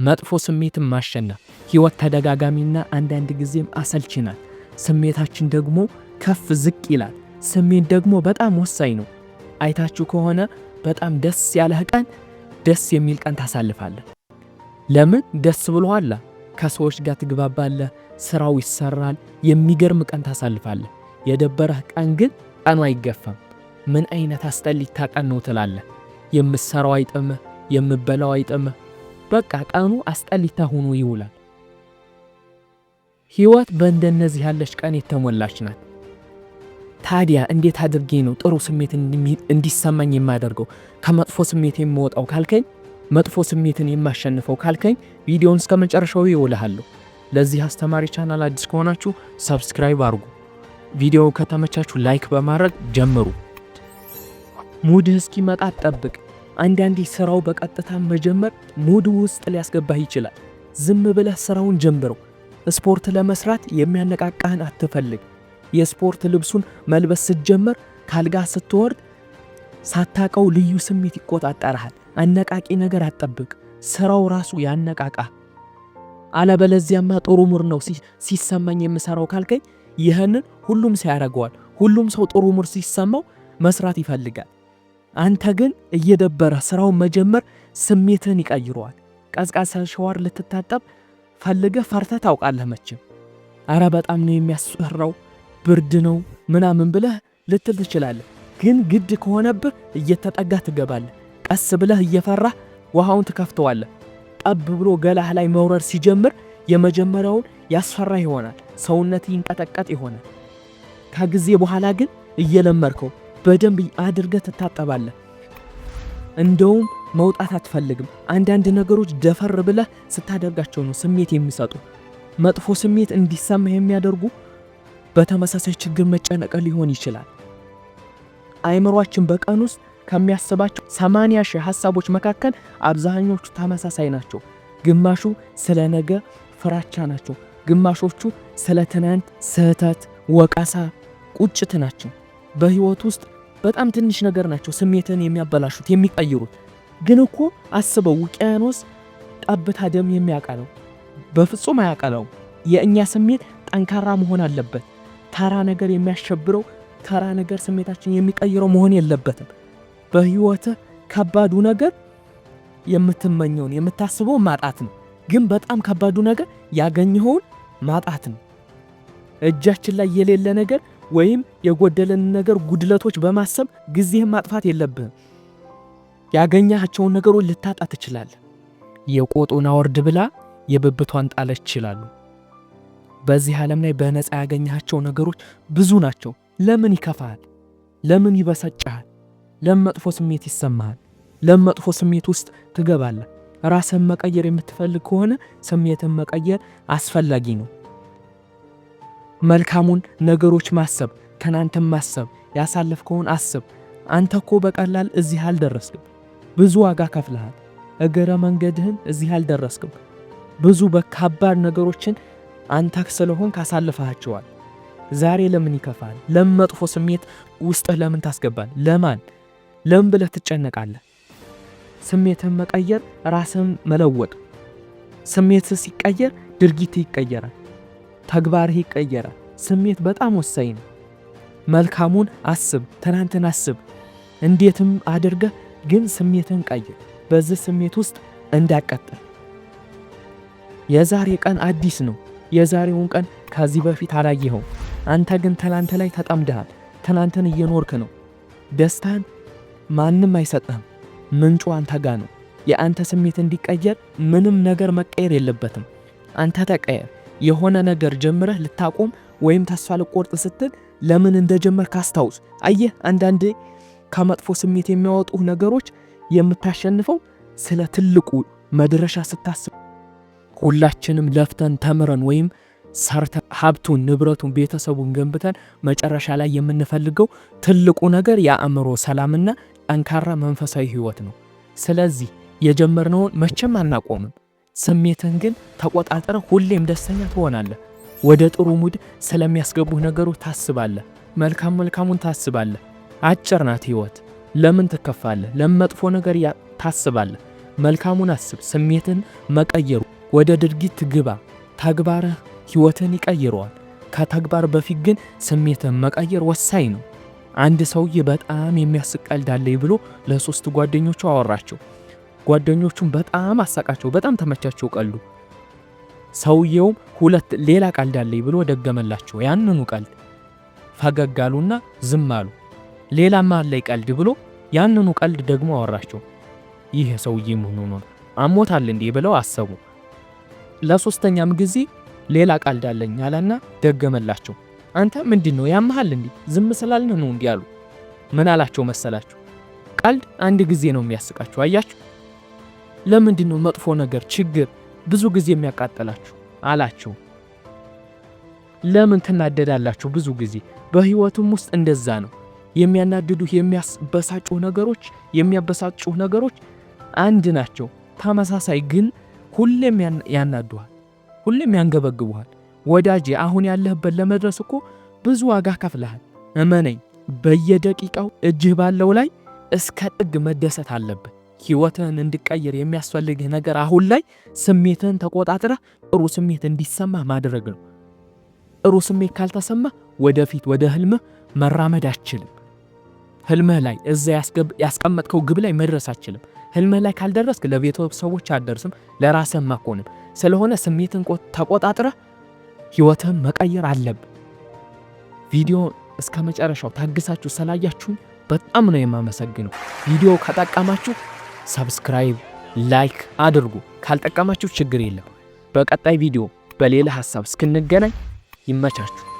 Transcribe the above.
መጥፎ ስሜትን ማሸነፍ። ህይወት ተደጋጋሚና አንዳንድ ጊዜም አሰልቺ ናት። ስሜታችን ደግሞ ከፍ ዝቅ ይላል። ስሜት ደግሞ በጣም ወሳኝ ነው። አይታችሁ ከሆነ በጣም ደስ ያለህ ቀን ደስ የሚል ቀን ታሳልፋለህ። ለምን? ደስ ብሎሃል። ከሰዎች ጋር ትግባባለህ፣ ስራው ይሰራል፣ የሚገርም ቀን ታሳልፋለህ። የደበረህ ቀን ግን ቀኑ አይገፋም። ምን አይነት አስጠሊታ ቀን ነው ትላለህ። የምትሰራው አይጥምህ፣ የምትበላው አይጥምህ። በቃ ቀኑ አስጠሊታ ሆኖ ይውላል። ህይወት በእንደነዚህ ያለች ቀን የተሞላች ናት። ታዲያ እንዴት አድርጌ ነው ጥሩ ስሜት እንዲሰማኝ የማደርገው? ከመጥፎ ስሜት የምወጣው ካልከኝ፣ መጥፎ ስሜትን የማሸንፈው ካልከኝ ቪዲዮውን እስከ መጨረሻው ይውልሃለሁ። ለዚህ አስተማሪ ቻናል አዲስ ከሆናችሁ ሰብስክራይብ አድርጉ። ቪዲዮው ከተመቻችሁ ላይክ በማድረግ ጀምሩ። ሙድህ እስኪመጣ ጠብቅ። አንዳንዴ ስራው በቀጥታ መጀመር ሙድ ውስጥ ሊያስገባህ ይችላል። ዝም ብለህ ስራውን ጀምረው። ስፖርት ለመስራት የሚያነቃቃህን አትፈልግ። የስፖርት ልብሱን መልበስ ስትጀምር ካልጋ ስትወርድ ሳታቀው ልዩ ስሜት ይቆጣጠርሃል። አነቃቂ ነገር አትጠብቅ። ስራው ራሱ ያነቃቃ። አለበለዚያማ ጥሩ ሙድ ነው ሲሰማኝ የምሰራው ካልከኝ ይህንን ሁሉም ሰው ያደርገዋል። ሁሉም ሰው ጥሩ ሙድ ሲሰማው መስራት ይፈልጋል። አንተ ግን እየደበረ ስራውን መጀመር ስሜትን ይቀይረዋል። ቀዝቃዛ ሻወር ልትታጠብ ፈልገህ ፈርተህ ታውቃለህ መቼም። አረ በጣም ነው የሚያስፈራው፣ ብርድ ነው ምናምን ብለህ ልትል ትችላለህ። ግን ግድ ከሆነብህ እየተጠጋ ትገባለህ። ቀስ ብለህ እየፈራህ ውሃውን ትከፍተዋለህ። ጠብ ብሎ ገላህ ላይ መውረድ ሲጀምር የመጀመሪያውን ያስፈራ ይሆናል። ሰውነት ይንቀጠቀጥ ይሆናል። ከጊዜ በኋላ ግን እየለመርከው በደንብ አድርገህ ትታጠባለህ። እንደውም መውጣት አትፈልግም። አንዳንድ ነገሮች ደፈር ብለህ ስታደርጋቸው ነው ስሜት የሚሰጡ። መጥፎ ስሜት እንዲሰማህ የሚያደርጉ በተመሳሳይ ችግር መጨነቅ ሊሆን ይችላል። አይምሮአችን በቀን ውስጥ ከሚያስባቸው 80,000 ሐሳቦች መካከል አብዛኞቹ ተመሳሳይ ናቸው። ግማሹ ስለ ነገ ፍራቻ ናቸው። ግማሾቹ ስለ ትናንት ስህተት፣ ወቀሳ፣ ቁጭት ናቸው። በህይወት ውስጥ በጣም ትንሽ ነገር ናቸው ስሜትን የሚያበላሹት የሚቀይሩት። ግን እኮ አስበው፣ ውቅያኖስ ጠብታ ደም የሚያቀለው በፍጹም አያቀለው። የእኛ ስሜት ጠንካራ መሆን አለበት። ተራ ነገር የሚያሸብረው፣ ተራ ነገር ስሜታችን የሚቀይረው መሆን የለበትም። በህይወትህ ከባዱ ነገር የምትመኘውን የምታስበው ማጣት ነው። ግን በጣም ከባዱ ነገር ያገኘኸውን ማጣት ነው። እጃችን ላይ የሌለ ነገር ወይም የጎደለን ነገር ጉድለቶች በማሰብ ጊዜህን ማጥፋት የለብህም። ያገኛቸውን ነገሮች ልታጣ ትችላለህ። የቆጡን አወርድ ብላ የብብቷን ጣለች ይችላሉ። በዚህ ዓለም ላይ በነፃ ያገኛቸው ነገሮች ብዙ ናቸው። ለምን ይከፋሃል? ለምን ይበሰጫሃል? ለምን መጥፎ ስሜት ይሰማሃል? ለምን መጥፎ ስሜት ውስጥ ትገባለህ? ራስን መቀየር የምትፈልግ ከሆነ ስሜትን መቀየር አስፈላጊ ነው። መልካሙን ነገሮች ማሰብ፣ ትናንትን ማሰብ፣ ያሳለፍከውን አስብ። አንተ እኮ በቀላል እዚህ አልደረስክም። ብዙ ዋጋ ከፍለሃል። እግረ መንገድህን እዚህ አልደረስክም። ብዙ በከባድ ነገሮችን አንተ ስለሆን ካሳልፈሃቸዋል። ዛሬ ለምን ይከፋል? ለምን መጥፎ ስሜት ውስጥህ ለምን ታስገባል? ለምን ብለህ ትጨነቃለህ? ስሜትን መቀየር ራስን መለወጥ። ስሜትህ ሲቀየር ድርጊትህ ይቀየራል፣ ተግባርህ ይቀየራል። ስሜት በጣም ወሳኝ ነው። መልካሙን አስብ፣ ትናንትን አስብ። እንዴትም አድርገህ ግን ስሜትን ቀይር። በዚህ ስሜት ውስጥ እንዳቀጥል። የዛሬ ቀን አዲስ ነው። የዛሬውን ቀን ከዚህ በፊት አላየኸው። አንተ ግን ትናንት ላይ ተጠምደሃል። ትናንትን እየኖርክ ነው። ደስታን ማንም አይሰጥህም። ምንጩ አንተ ጋር ነው። የአንተ ስሜት እንዲቀየር ምንም ነገር መቀየር የለበትም። አንተ ተቀየር። የሆነ ነገር ጀምረህ ልታቆም ወይም ተስፋ ልቆርጥ ስትል ለምን እንደጀመርክ አስታውስ። አየህ፣ አንዳንዴ ከመጥፎ ስሜት የሚያወጡ ነገሮች የምታሸንፈው ስለ ትልቁ መድረሻ ስታስብ። ሁላችንም ለፍተን ተምረን ወይም ሰርተን ሀብቱን፣ ንብረቱን፣ ቤተሰቡን ገንብተን መጨረሻ ላይ የምንፈልገው ትልቁ ነገር የአእምሮ ሰላምና ጠንካራ መንፈሳዊ ህይወት ነው። ስለዚህ የጀመርነውን መቼም አናቆምም። ስሜትን ግን ተቆጣጠረ፣ ሁሌም ደስተኛ ትሆናለህ። ወደ ጥሩ ሙድ ስለሚያስገቡህ ነገሮች ታስባለህ። መልካሙን ታስባለህ። አጭር ናት ህይወት። ለምን ትከፋለህ? ለምን መጥፎ ነገር ታስባለህ? መልካሙን አስብ። ስሜትን መቀየሩ ወደ ድርጊት ግባ። ተግባርህ ህይወትን ይቀይረዋል። ከተግባር በፊት ግን ስሜትን መቀየር ወሳኝ ነው። አንድ ሰውዬ በጣም የሚያስቅ ቀልድ አለኝ ብሎ ለ3 ጓደኞቹ አወራቸው። ጓደኞቹም በጣም አሳቃቸው፣ በጣም ተመቻቸው ቀልዱ። ሰውየውም 2 ሌላ ቀልድ አለኝ ብሎ ደገመላቸው ያንኑ ቀልድ። ፈገግ አሉና ዝም አሉ። ሌላማ አለኝ ቀልድ ብሎ ያንኑ ቀልድ ደግሞ አወራቸው። ይህ ሰውዬ ምን ሆኖ ነው አሞታል እንዴ ብለው አሰቡ። ለ3ኛም ጊዜ ሌላ ቀልድ አለኝ አለና ደገመላቸው። አንተ ምንድነው ያመሃል እንዴ? ዝም ስላልን ነው እንዴ አሉ። ምን አላቸው መሰላችሁ? ቀልድ አንድ ጊዜ ነው የሚያስቃችሁ። አያችሁ? ለምንድነው መጥፎ ነገር ችግር ብዙ ጊዜ የሚያቃጥላችሁ አላቸው። ለምን ትናደዳላችሁ ብዙ ጊዜ? በህይወቱም ውስጥ እንደዛ ነው። የሚያናድዱህ የሚያበሳጩህ ነገሮች አንድ ናቸው፣ ተመሳሳይ ግን ሁሌም ያናዱሃል፣ ሁሌም ያንገበግቡሃል። ወዳጄ አሁን ያለህበት ለመድረስ እኮ ብዙ ዋጋ ከፍለሃል። እመነኝ፣ በየደቂቃው እጅህ ባለው ላይ እስከ ጥግ መደሰት አለብህ። ህይወትህን እንዲቀየር የሚያስፈልግህ ነገር አሁን ላይ ስሜትህን ተቆጣጥረህ ጥሩ ስሜት እንዲሰማ ማድረግ ነው። ጥሩ ስሜት ካልተሰማ ወደፊት ወደ ህልምህ መራመድ አትችልም። ህልምህ ላይ እዛ ያስቀመጥከው ግብ ላይ መድረስ አትችልም። ህልምህ ላይ ካልደረስክ ለቤተሰቦች አትደርስም፣ ለራስህም አትሆንም። ስለሆነ ስሜትን ተቆጣጥረህ ህይወትህን መቀየር አለብህ። ቪዲዮ እስከ መጨረሻው ታግሳችሁ ስላያችሁኝ በጣም ነው የማመሰግነው። ቪዲዮ ከጠቀማችሁ ሰብስክራይብ፣ ላይክ አድርጉ። ካልጠቀማችሁ ችግር የለም። በቀጣይ ቪዲዮ በሌላ ሐሳብ እስክንገናኝ ይመቻችሁ።